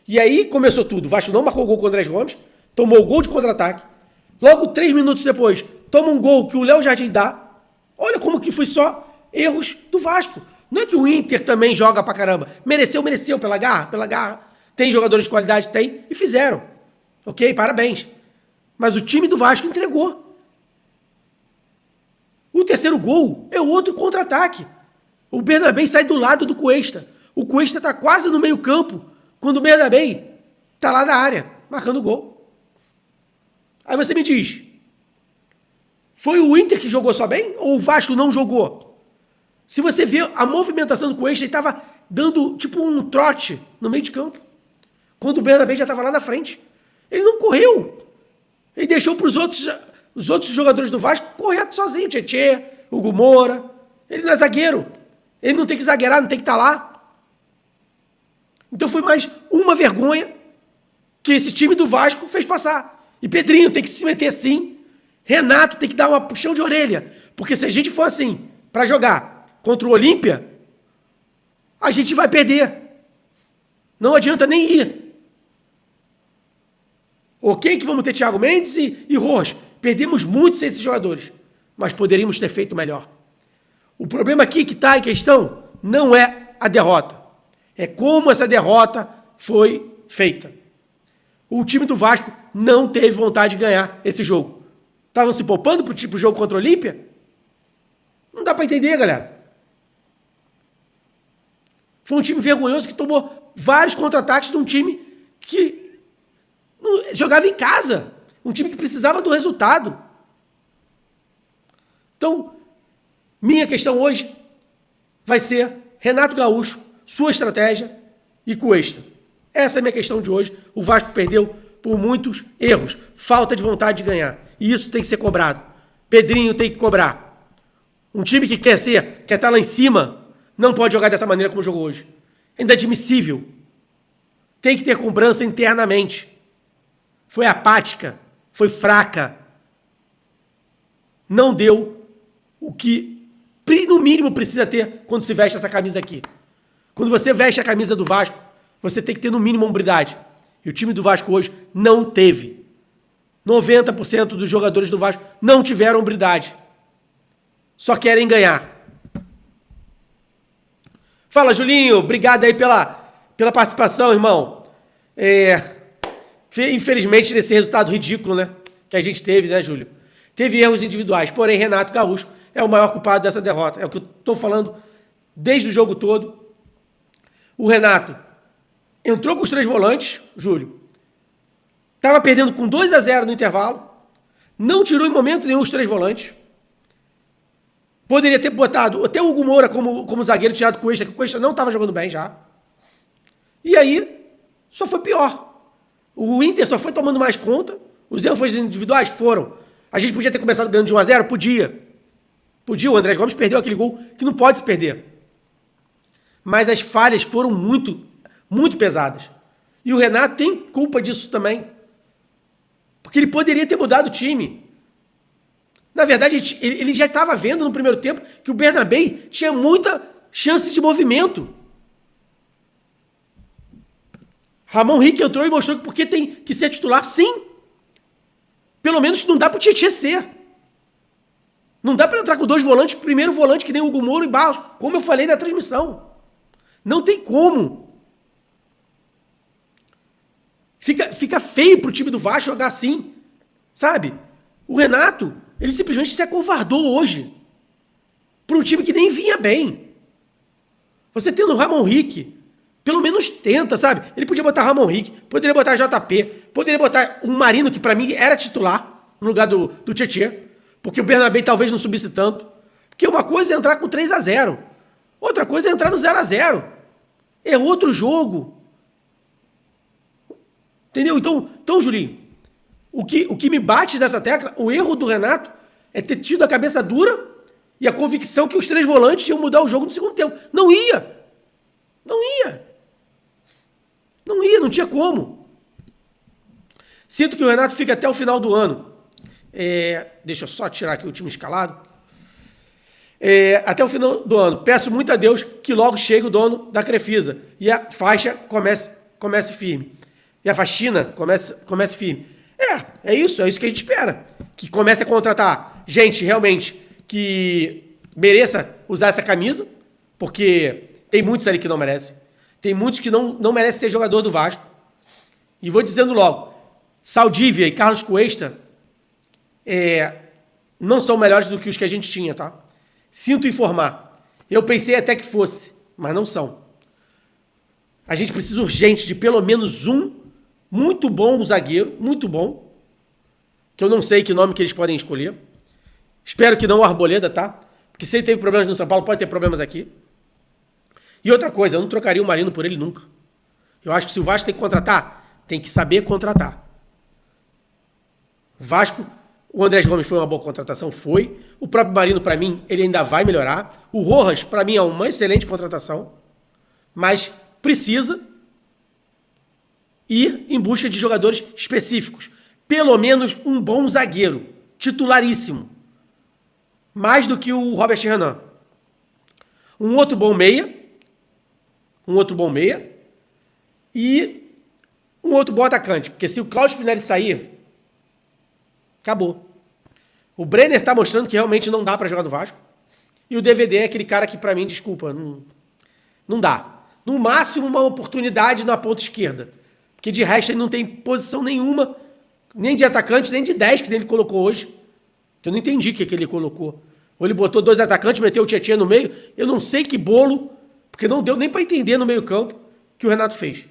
E aí começou tudo. O Vasco não marcou o gol com o Andrés Gomes, tomou o gol de contra-ataque. Logo, 3 minutos depois, toma um gol que o Léo Jardim dá. Olha como que foi só erros do Vasco. Não é que o Inter também joga pra caramba. Mereceu pela garra. Tem jogadores de qualidade? Tem. E fizeram. Ok? Parabéns. Mas o time do Vasco entregou. O terceiro gol é outro contra-ataque. O Bernabé sai do lado do Cuesta. O Cuesta tá quase no meio campo, quando o Bernabé tá lá na área, marcando o gol. Aí você me diz, foi o Inter que jogou só bem ou o Vasco não jogou? Se você vê a movimentação do Cuesta, ele estava dando tipo um trote no meio de campo, quando o Bernabé já estava lá na frente. Ele não correu. Ele deixou para os outros jogadores do Vasco correr sozinho. Tietê, Hugo Moura. Ele não é zagueiro. Ele não tem que zagueirar, não tem que estar lá. Então foi mais uma vergonha que esse time do Vasco fez passar. E Pedrinho tem que se meter assim. Renato tem que dar uma puxão de orelha. Porque se a gente for assim para jogar contra o Olímpia, a gente vai perder. Não adianta nem ir. Ok que vamos ter Thiago Mendes e Rojas. Perdemos muito sem esses jogadores. Mas poderíamos ter feito melhor. O problema aqui que está em questão não é a derrota. É como essa derrota foi feita. O time do Vasco não teve vontade de ganhar esse jogo. Estavam se poupando para o jogo contra o Olímpia? Não dá para entender, galera. Foi um time vergonhoso que tomou vários contra-ataques de um time que jogava em casa. Um time que precisava do resultado. Então, minha questão hoje vai ser Renato Gaúcho, sua estratégia e Cuesta. Essa é a minha questão de hoje. O Vasco perdeu por muitos erros, falta de vontade de ganhar. E isso tem que ser cobrado. Pedrinho tem que cobrar. Um time que quer estar lá em cima, não pode jogar dessa maneira como jogou hoje. É inadmissível. Tem que ter cobrança internamente. Foi apática, foi fraca. Não deu o que, no mínimo, precisa ter quando se veste essa camisa aqui. Quando você veste a camisa do Vasco, você tem que ter, no mínimo, hombridade. E o time do Vasco hoje não teve. 90% dos jogadores do Vasco não tiveram hombridade. Só querem ganhar. Fala, Julinho. Obrigado aí pela participação, irmão. Infelizmente, nesse resultado ridículo, né, que a gente teve, né, Júlio? Teve erros individuais. Porém, Renato Gaúcho é o maior culpado dessa derrota. É o que eu estou falando desde o jogo todo. O Renato entrou com os 3 volantes, Júlio. Estava perdendo com 2-0 no intervalo. Não tirou em momento nenhum os 3 volantes. Poderia ter botado até o Hugo Moura como zagueiro, tirado o Cuesta, que o Cuesta não estava jogando bem já. E aí, só foi pior. O Inter só foi tomando mais conta. Os erros individuais foram. A gente podia ter começado ganhando de 1-0? Podia. O Andrés Gomes perdeu aquele gol que não pode se perder. Mas as falhas foram muito, muito pesadas. E o Renato tem culpa disso também. Porque ele poderia ter mudado o time. Na verdade, ele já estava vendo no primeiro tempo que o Bernabé tinha muita chance de movimento. Ramon Rick entrou e mostrou que porque tem que ser titular, sim. Pelo menos não dá para o Tietê ser. Não dá para entrar com 2 volantes, primeiro volante que nem o Hugo Moura e Barros, como eu falei na transmissão. Não tem como. Fica feio para o time do Vasco jogar assim, sabe? O Renato, ele simplesmente se acovardou hoje para um time que nem vinha bem. Você tendo o Ramon Rick, pelo menos tenta, sabe? Ele podia botar Ramon Rick, poderia botar JP, poderia botar um Marino, que para mim era titular, no lugar do Tietê, porque o Bernabé talvez não subisse tanto. Porque uma coisa é entrar com 3-0, outra coisa é entrar no 0-0. É outro jogo. Entendeu? Então, Julinho, o que me bate nessa tecla, o erro do Renato é ter tido a cabeça dura e a convicção que os 3 volantes iam mudar o jogo no segundo tempo. Não ia. Não tinha como. Sinto que o Renato fica até o final do ano. Deixa eu só tirar aqui o time escalado. Até o final do ano. Peço muito a Deus que logo chegue o dono da Crefisa e a faixa comece comece firme. E a faxina comece firme. É isso que a gente espera. Que comece a contratar gente realmente que mereça usar essa camisa, porque tem muitos ali que não merecem. Tem muitos que não merecem ser jogador do Vasco. E vou dizendo logo, Saldívia e Carlos Cuesta não são melhores do que os que a gente tinha, tá? Sinto informar. Eu pensei até que fosse, mas não são. A gente precisa urgente de pelo menos um muito bom zagueiro, muito bom, que eu não sei que nome que eles podem escolher. Espero que não o Arboleda, tá? Porque se ele teve problemas no São Paulo, pode ter problemas aqui. E outra coisa, eu não trocaria o Marino por ele nunca. Eu acho que se o Vasco tem que contratar, tem que saber contratar. O Vasco, o Andrés Gomes foi uma boa contratação? Foi. O próprio Marino, para mim, ele ainda vai melhorar. O Rojas, para mim, é uma excelente contratação. Mas precisa ir em busca de jogadores específicos. Pelo menos um bom zagueiro, titularíssimo. Mais do que o Robert Renan. Um outro bom meia. E um outro bom atacante. Porque se o Cláudio Spinelli sair, acabou. O Brenner tá mostrando que realmente não dá para jogar no Vasco. E o DVD é aquele cara que, para mim, desculpa, não dá. No máximo, uma oportunidade na ponta esquerda. Porque de resto ele não tem posição nenhuma, nem de atacante, nem de 10 que ele colocou hoje. Eu não entendi o que ele colocou. Ou ele botou 2 atacantes, meteu o Tietchan no meio. Eu não sei que bolo, porque não deu nem para entender no meio campo que o Renato fez.